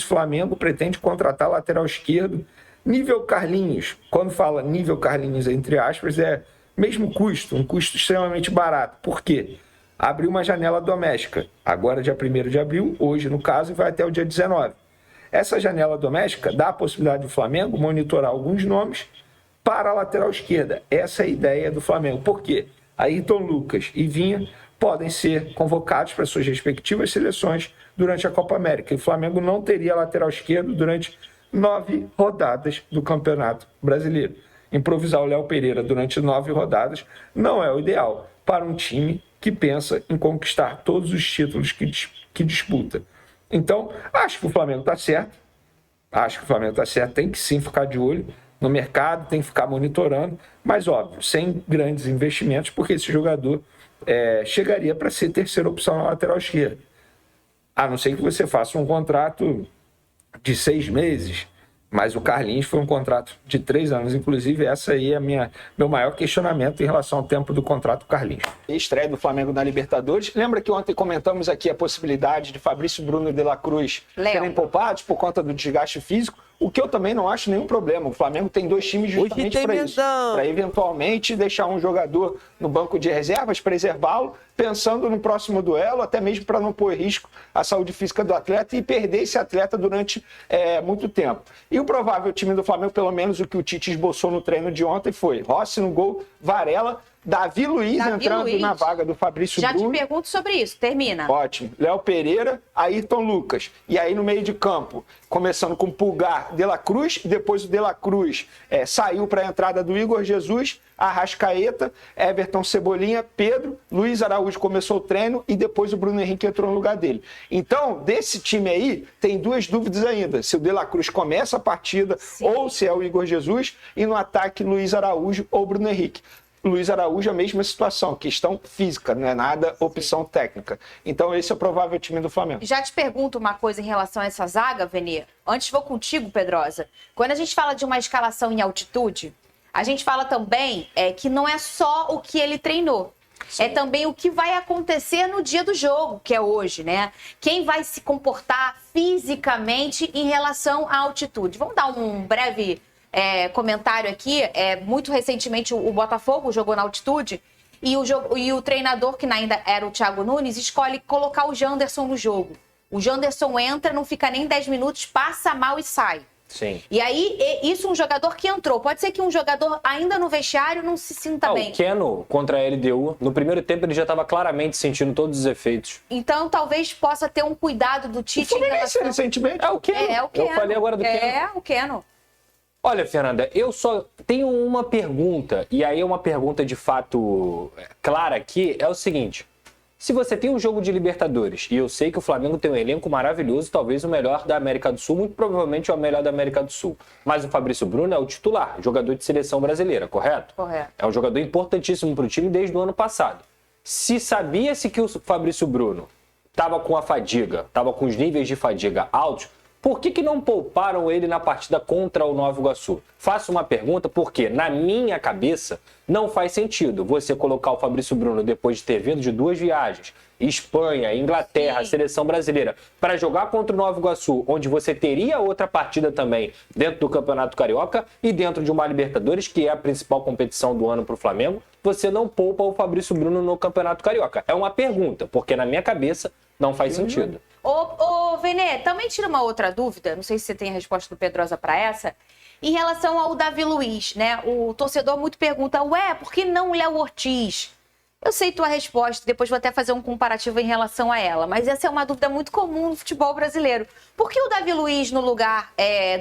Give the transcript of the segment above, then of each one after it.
Flamengo pretende contratar lateral esquerdo nível Carlinhos. Quando fala nível Carlinhos, entre aspas, é mesmo custo, um custo extremamente barato. Por quê? Abriu uma janela doméstica, agora dia 1º de abril, hoje no caso, e vai até o dia 19. Essa janela doméstica dá a possibilidade do Flamengo monitorar alguns nomes para a lateral esquerda. Essa é a ideia do Flamengo. Por quê? Ayrton Lucas e Vinha podem ser convocados para suas respectivas seleções durante a Copa América. E o Flamengo não teria lateral esquerdo durante 9 rodadas do Campeonato Brasileiro. Improvisar o Léo Pereira durante 9 rodadas não é o ideal para um time que pensa em conquistar todos os títulos que disputa. Então, acho que o Flamengo está certo. Tem que sim ficar de olho no mercado, tem que ficar monitorando, mas óbvio, sem grandes investimentos, porque esse jogador chegaria para ser terceira opção na lateral esquerda. A não ser que você faça um contrato de 6 meses, mas o Carlinhos foi um contrato de 3 anos. Inclusive, essa aí é meu maior questionamento em relação ao tempo do contrato do Carlinhos. Estreia do Flamengo na Libertadores. Lembra que ontem comentamos aqui a possibilidade de Fabrício Bruno e De La Cruz serem poupados por conta do desgaste físico? O que eu também não acho nenhum problema. O Flamengo tem 2 times justamente para isso. Para eventualmente deixar um jogador no banco de reservas, preservá-lo, pensando no próximo duelo, até mesmo para não pôr em risco a saúde física do atleta e perder esse atleta durante muito tempo. E o provável time do Flamengo, pelo menos o que o Tite esboçou no treino de ontem, foi Rossi no gol, Varela, Davi Luiz entrando na vaga do Fabrício Bruno. Já te pergunto sobre isso, termina. Ótimo. Léo Pereira, Ayrton Lucas. E aí no meio de campo, começando com Pulgar, De La Cruz, depois o De La Cruz saiu para a entrada do Igor Jesus, Arrascaeta, Everton Cebolinha, Pedro, Luiz Araújo começou o treino e depois o Bruno Henrique entrou no lugar dele. Então, desse time aí, tem 2 dúvidas ainda. Se o De La Cruz começa a partida ou se é o Igor Jesus, e no ataque Luiz Araújo ou Bruno Henrique. Luiz Araújo, a mesma situação, questão física, não é nada opção técnica. Então, esse é o provável time do Flamengo. Já te pergunto uma coisa em relação a essa zaga, Vene. Antes vou contigo, Pedrosa. Quando a gente fala de uma escalação em altitude, a gente fala também que não é só o que ele treinou. Sim. É também o que vai acontecer no dia do jogo, que é hoje, né? Quem vai se comportar fisicamente em relação à altitude. Vamos dar um breve comentário aqui. Muito recentemente o Botafogo jogou na altitude e o treinador, que ainda era o Thiago Nunes, escolhe colocar o Janderson no jogo. O Janderson entra, não fica nem 10 minutos, passa mal e sai. Sim. E aí, isso um jogador que entrou. Pode ser que um jogador ainda no vestiário não se sinta bem. O Keno contra a LDU, no primeiro tempo ele já estava claramente sentindo todos os efeitos. Então, talvez possa ter um cuidado do Tite em relação... recentemente. É o Keno. Eu falei agora do Keno. É, o Keno. Olha, Fernanda, eu só tenho uma pergunta, e aí é uma pergunta de fato clara aqui, é o seguinte: se você tem um jogo de Libertadores, e eu sei que o Flamengo tem um elenco maravilhoso, talvez o melhor da América do Sul, muito provavelmente é o melhor da América do Sul, mas o Fabrício Bruno é o titular, jogador de seleção brasileira, correto? Correto. É um jogador importantíssimo para o time desde o ano passado. Se sabia-se que o Fabrício Bruno estava com a fadiga, estava com os níveis de fadiga altos, por que não pouparam ele na partida contra o Nova Iguaçu? Faço uma pergunta porque, na minha cabeça, não faz sentido você colocar o Fabrício Bruno, depois de ter vindo de 2 viagens, Espanha, Inglaterra, seleção brasileira, para jogar contra o Nova Iguaçu, onde você teria outra partida também dentro do Campeonato Carioca e dentro de uma Libertadores, que é a principal competição do ano para o Flamengo, você não poupa o Fabrício Bruno no Campeonato Carioca. É uma pergunta, porque na minha cabeça não faz sentido. Ô, Vene, também tira uma outra dúvida, não sei se você tem a resposta do Pedrosa para essa, em relação ao Davi Luiz, né? O torcedor muito pergunta, por que não o Léo Ortiz? Eu sei tua resposta, depois vou até fazer um comparativo em relação a ela, mas essa é uma dúvida muito comum no futebol brasileiro. Por que o Davi Luiz no lugar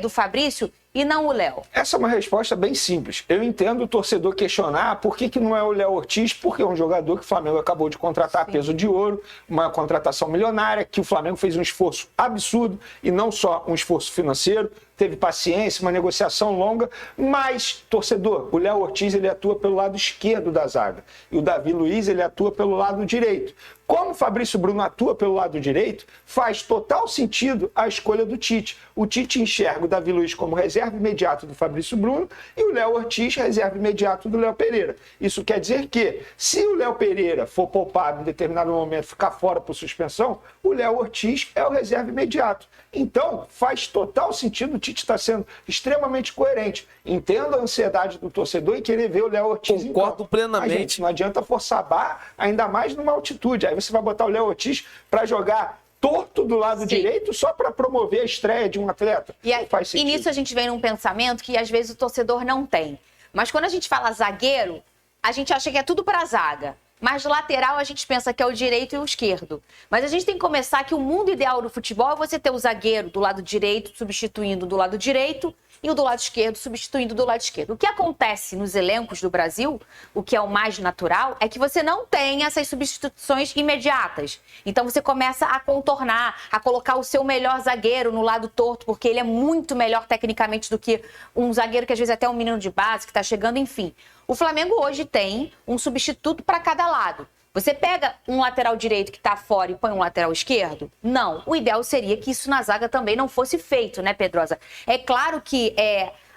do Fabrício e não o Léo? Essa é uma resposta bem simples. Eu entendo o torcedor questionar por que não é o Léo Ortiz, porque é um jogador que o Flamengo acabou de contratar a peso de ouro, uma contratação milionária, que o Flamengo fez um esforço absurdo, e não só um esforço financeiro, teve paciência, uma negociação longa, mas, torcedor, o Léo Ortiz ele atua pelo lado esquerdo da zaga e o Davi Luiz ele atua pelo lado direito. Como o Fabrício Bruno atua pelo lado direito, faz total sentido a escolha do Tite. O Tite enxerga o Davi Luiz como reserva imediato do Fabrício Bruno e o Léo Ortiz reserva imediato do Léo Pereira. Isso quer dizer que, se o Léo Pereira for poupado em determinado momento, ficar fora por suspensão, o Léo Ortiz é o reserva imediato. Então, faz total sentido, o Tite está sendo extremamente coerente. Entenda a ansiedade do torcedor e querer ver o Léo Ortiz em campo. Concordo plenamente. Mas, gente, não adianta forçar a barra, ainda mais numa altitude. Aí você vai botar o Léo Ortiz para jogar torto do lado direito só para promover a estreia de um atleta. Faz sentido. E nisso a gente vem num pensamento que às vezes o torcedor não tem. Mas quando a gente fala zagueiro, a gente acha que é tudo para zaga. Mas lateral a gente pensa que é o direito e o esquerdo. Mas a gente tem que começar que o mundo ideal do futebol é você ter o zagueiro do lado direito substituindo do lado direito e o do lado esquerdo substituindo do lado esquerdo. O que acontece nos elencos do Brasil, o que é o mais natural, é que você não tem essas substituições imediatas. Então você começa a contornar, a colocar o seu melhor zagueiro no lado torto, porque ele é muito melhor tecnicamente do que um zagueiro que às vezes é até um menino de base que está chegando, enfim. O Flamengo hoje tem um substituto para cada lado. Você pega um lateral direito que está fora e põe um lateral esquerdo? Não. O ideal seria que isso na zaga também não fosse feito, né, Pedrosa? É claro que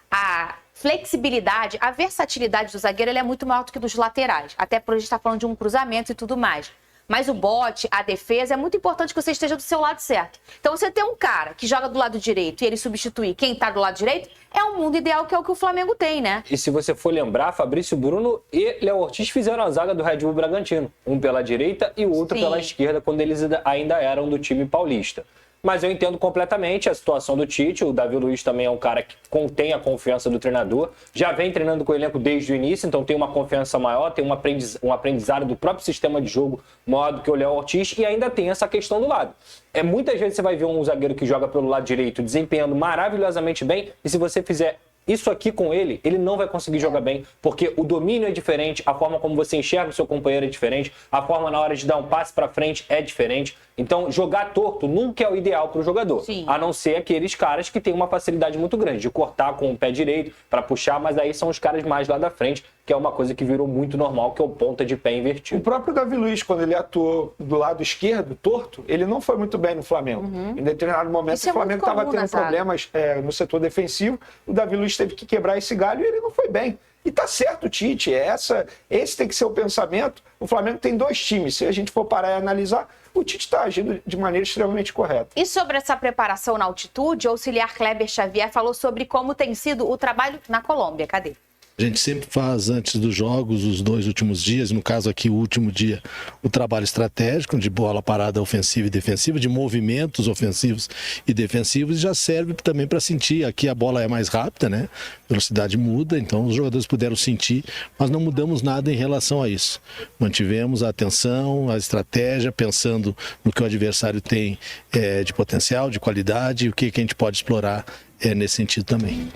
a flexibilidade, a versatilidade do zagueiro ele é muito maior do que dos laterais. Até por a gente estar falando de um cruzamento e tudo mais. Mas o bote, a defesa, é muito importante que você esteja do seu lado certo. Então, você ter um cara que joga do lado direito e ele substituir quem está do lado direito, é um mundo ideal que é o que o Flamengo tem, né? E se você for lembrar, Fabrício Bruno e Léo Ortiz fizeram a zaga do Red Bull Bragantino. Um pela direita e o outro pela esquerda, quando eles ainda eram do time paulista. Mas eu entendo completamente a situação do Tite. O Davi Luiz também é um cara que contém a confiança do treinador. Já vem treinando com o elenco desde o início, então tem uma confiança maior, tem um aprendizado do próprio sistema de jogo maior do que o Léo Ortiz e ainda tem essa questão do lado. Muitas vezes você vai ver um zagueiro que joga pelo lado direito desempenhando maravilhosamente bem e se você fizer isso aqui com ele, ele não vai conseguir jogar bem, porque o domínio é diferente, a forma como você enxerga o seu companheiro é diferente, a forma na hora de dar um passe para frente é diferente. Então, jogar torto nunca é o ideal para o jogador, a não ser aqueles caras que têm uma facilidade muito grande de cortar com o pé direito para puxar, mas aí são os caras mais lá da frente, que é uma coisa que virou muito normal, que é o ponta de pé invertido. O próprio Davi Luiz, quando ele atuou do lado esquerdo, torto, ele não foi muito bem no Flamengo. Em determinado momento, o Flamengo estava tendo problemas no setor defensivo, o Davi Luiz teve que quebrar esse galho e ele não foi bem. E tá certo, Tite, esse tem que ser o pensamento. O Flamengo tem dois times, se a gente for parar e analisar, o Tite está agindo de maneira extremamente correta. E sobre essa preparação na altitude, o auxiliar Kleber Xavier falou sobre como tem sido o trabalho na Colômbia. Cadê? A gente sempre faz antes dos jogos, os 2 últimos dias, no caso aqui o último dia, o trabalho estratégico de bola parada ofensiva e defensiva, de movimentos ofensivos e defensivos, e já serve também para sentir. Aqui a bola é mais rápida, né? A velocidade muda, então os jogadores puderam sentir, mas não mudamos nada em relação a isso. Mantivemos a atenção, a estratégia, pensando no que o adversário tem de potencial, de qualidade, e o que a gente pode explorar nesse sentido também.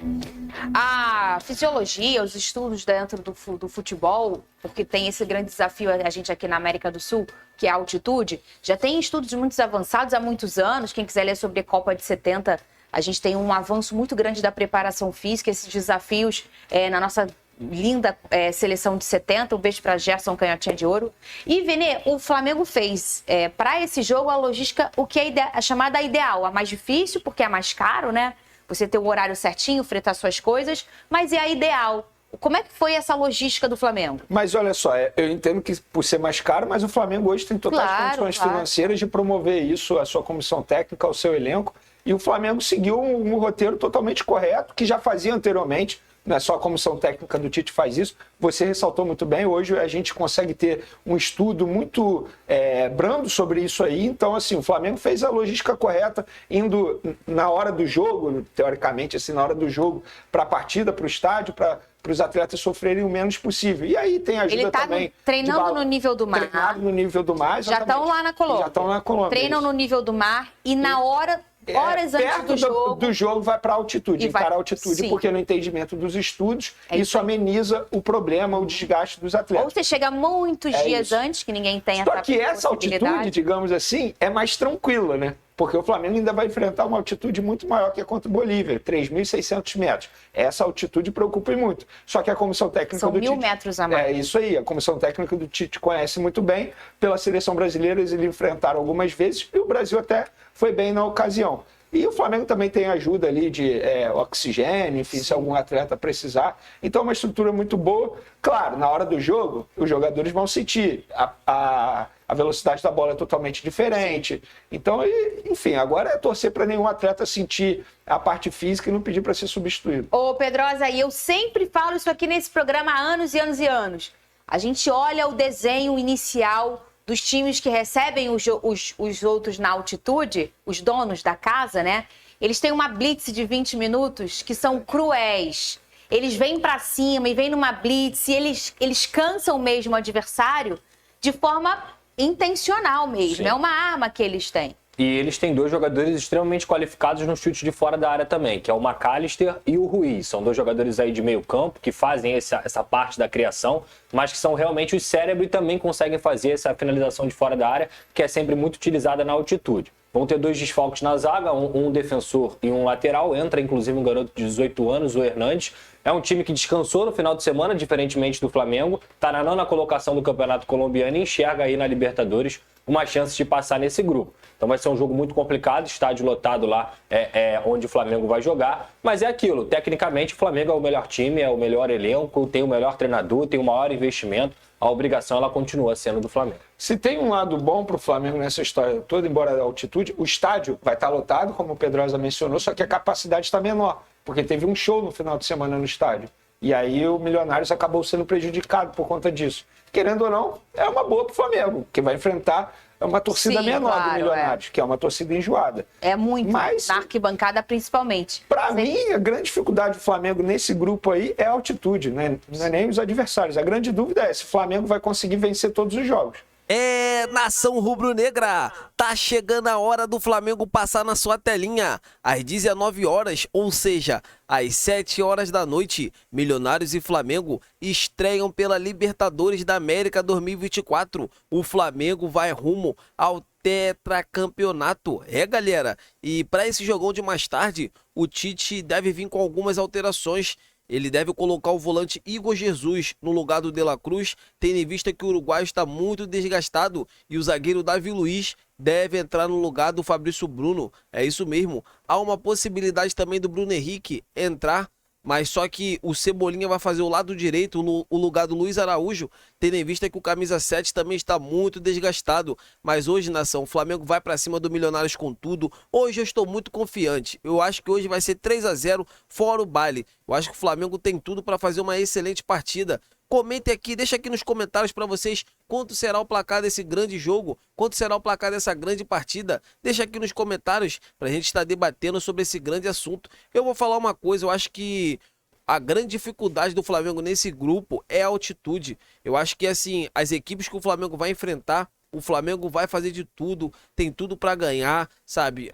A fisiologia, os estudos dentro do futebol, porque tem esse grande desafio a gente aqui na América do Sul, que é a altitude, já tem estudos muito avançados há muitos anos. Quem quiser ler sobre a Copa de 70, a gente tem um avanço muito grande da preparação física, esses desafios na nossa linda seleção de 70, um beijo para Gerson Canhotinha de Ouro. E, Vene, o Flamengo fez para esse jogo a logística, o que é a chamada ideal, a mais difícil, porque é mais caro, né? Você ter o horário certinho, fretar suas coisas, mas é a ideal. Como é que foi essa logística do Flamengo? Mas olha só, eu entendo que por ser mais caro, mas o Flamengo hoje tem totais condições financeiras de promover isso, a sua comissão técnica, o seu elenco. E o Flamengo seguiu um roteiro totalmente correto, que já fazia anteriormente. Não é só a comissão técnica do Tite faz isso. Você ressaltou muito bem. Hoje a gente consegue ter um estudo muito brando sobre isso aí. Então, assim, o Flamengo fez a logística correta, indo na hora do jogo, teoricamente, assim, na hora do jogo, para a partida, para o estádio, para os atletas sofrerem o menos possível. E aí tem ajuda também. Ele está treinando no nível do mar. Treinado no nível do mar, já estão lá na Colômbia. Já estão na Colômbia. Treinam no nível do mar e na hora... Horas antes do jogo vai para a altitude, encarar a altitude, porque no entendimento dos estudos, isso ameniza o problema, o desgaste dos atletas. Ou você chega muitos dias antes, que ninguém tem essa possibilidade. Só que essa altitude, digamos assim, é mais tranquila, né? Porque o Flamengo ainda vai enfrentar uma altitude muito maior que a contra o Bolívia, 3.600 metros. Essa altitude preocupa muito. Só que a comissão técnica São do 1.000 Tite... metros a mais. É isso aí, a comissão técnica do Tite conhece muito bem. Pela seleção brasileira, eles enfrentaram algumas vezes e o Brasil até foi bem na ocasião. E o Flamengo também tem ajuda ali de oxigênio, enfim, se algum atleta precisar. Então é uma estrutura muito boa. Claro, na hora do jogo, os jogadores vão sentir. A velocidade da bola é totalmente diferente. Então, enfim, agora é torcer para nenhum atleta sentir a parte física e não pedir para ser substituído. Ô, Pedrosa, e eu sempre falo isso aqui nesse programa há anos e anos e anos. A gente olha o desenho inicial dos times que recebem os outros na altitude, os donos da casa, né? Eles têm uma blitz de 20 minutos que são cruéis. Eles vêm pra cima e vêm numa blitz e eles cansam mesmo o adversário de forma intencional mesmo. Sim. É uma arma que eles têm. E eles têm dois jogadores extremamente qualificados no chute de fora da área também, que é o McAllister e o Ruiz. São dois jogadores aí de meio campo que fazem essa parte da criação, mas que são realmente o cérebro e também conseguem fazer essa finalização de fora da área, que é sempre muito utilizada na altitude. Vão ter dois desfalques na zaga, um defensor e um lateral. Entra, inclusive, um garoto de 18 anos, o Hernandes. É um time que descansou no final de semana, diferentemente do Flamengo. Está na nona colocação do Campeonato Colombiano e enxerga aí na Libertadores uma chance de passar nesse grupo. Então vai ser um jogo muito complicado, estádio lotado lá onde o Flamengo vai jogar. Mas é aquilo, tecnicamente o Flamengo é o melhor time, é o melhor elenco, tem o melhor treinador, tem o maior investimento. A obrigação ela continua sendo do Flamengo. Se tem um lado bom para o Flamengo nessa história toda, embora da altitude, o estádio vai estar lotado, como o Pedrosa mencionou, só que a capacidade está menor, porque teve um show no final de semana no estádio. E aí o Milionários acabou sendo prejudicado por conta disso. Querendo ou não, é uma boa para o Flamengo, que vai enfrentar uma torcida menor claro, do Milionários, que é uma torcida enjoada. É muito, Mas, na arquibancada principalmente. para mim, a grande dificuldade do Flamengo nesse grupo aí é a altitude, né? Não é nem os adversários. A grande dúvida é se o Flamengo vai conseguir vencer todos os jogos. Nação rubro-negra, tá chegando a hora do Flamengo passar na sua telinha. Às 19 horas, ou seja, às 7 horas da noite, Milionários e Flamengo estreiam pela Libertadores da América 2024. O Flamengo vai rumo ao tetracampeonato. Galera, e para esse jogão de mais tarde, o Tite deve vir com algumas alterações. Ele deve colocar o volante Igor Jesus no lugar do De La Cruz, tendo em vista que o uruguaio está muito desgastado e o zagueiro Davi Luiz deve entrar no lugar do Fabrício Bruno. É isso mesmo. Há uma possibilidade também do Bruno Henrique entrar, mas só que o Cebolinha vai fazer o lado direito, o lugar do Luiz Araújo, tendo em vista que o camisa 7 também está muito desgastado. Mas hoje, nação, o Flamengo vai para cima do Milionários com tudo. Hoje eu estou muito confiante. Eu acho que hoje vai ser 3-0 fora o baile. Eu acho que o Flamengo tem tudo para fazer uma excelente partida. Comentem aqui, deixa aqui nos comentários para vocês quanto será o placar desse grande jogo, quanto será o placar dessa grande partida. Deixa aqui nos comentários para a gente estar debatendo sobre esse grande assunto. Eu vou falar uma coisa, eu acho que a grande dificuldade do Flamengo nesse grupo é a altitude. Eu acho que assim, as equipes que o Flamengo vai enfrentar, o Flamengo vai fazer de tudo, tem tudo para ganhar, sabe?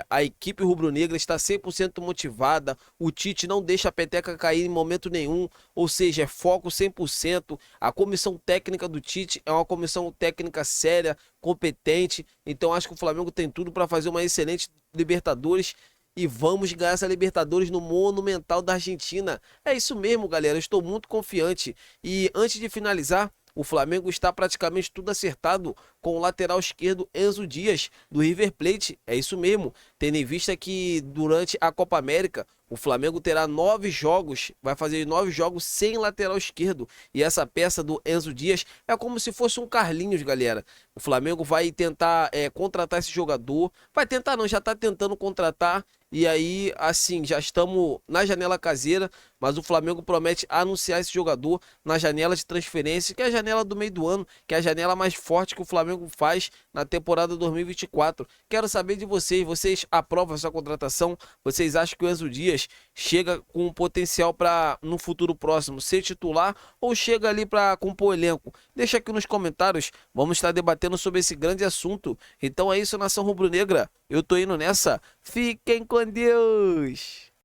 A equipe rubro-negra está 100% motivada, o Tite não deixa a peteca cair em momento nenhum, ou seja, é foco 100%. A comissão técnica do Tite é uma comissão técnica séria, competente, então acho que o Flamengo tem tudo para fazer uma excelente Libertadores. E vamos ganhar essa Libertadores no Monumental da Argentina. É isso mesmo, galera, eu estou muito confiante. E antes de finalizar, o Flamengo está praticamente tudo acertado com o lateral esquerdo Enzo Dias, do River Plate. É isso mesmo, tendo em vista que durante a Copa América, o Flamengo terá 9 jogos, vai fazer 9 jogos sem lateral esquerdo. E essa peça do Enzo Dias é como se fosse um Carlinhos, galera. O Flamengo vai tentar contratar esse jogador. Vai tentar não, já está tentando contratar. E aí, assim, já estamos na janela caseira, mas o Flamengo promete anunciar esse jogador na janela de transferência, que é a janela do meio do ano, que é a janela mais forte que o Flamengo faz na temporada 2024. Quero saber de vocês aprovam essa contratação? Vocês acham que o Enzo Dias chega com um potencial para, no futuro próximo, ser titular ou chega ali para compor o elenco? Deixa aqui nos comentários, vamos estar debatendo sobre esse grande assunto. Então é isso, nação rubro-negra, eu tô indo nessa. Fiquem com Deus!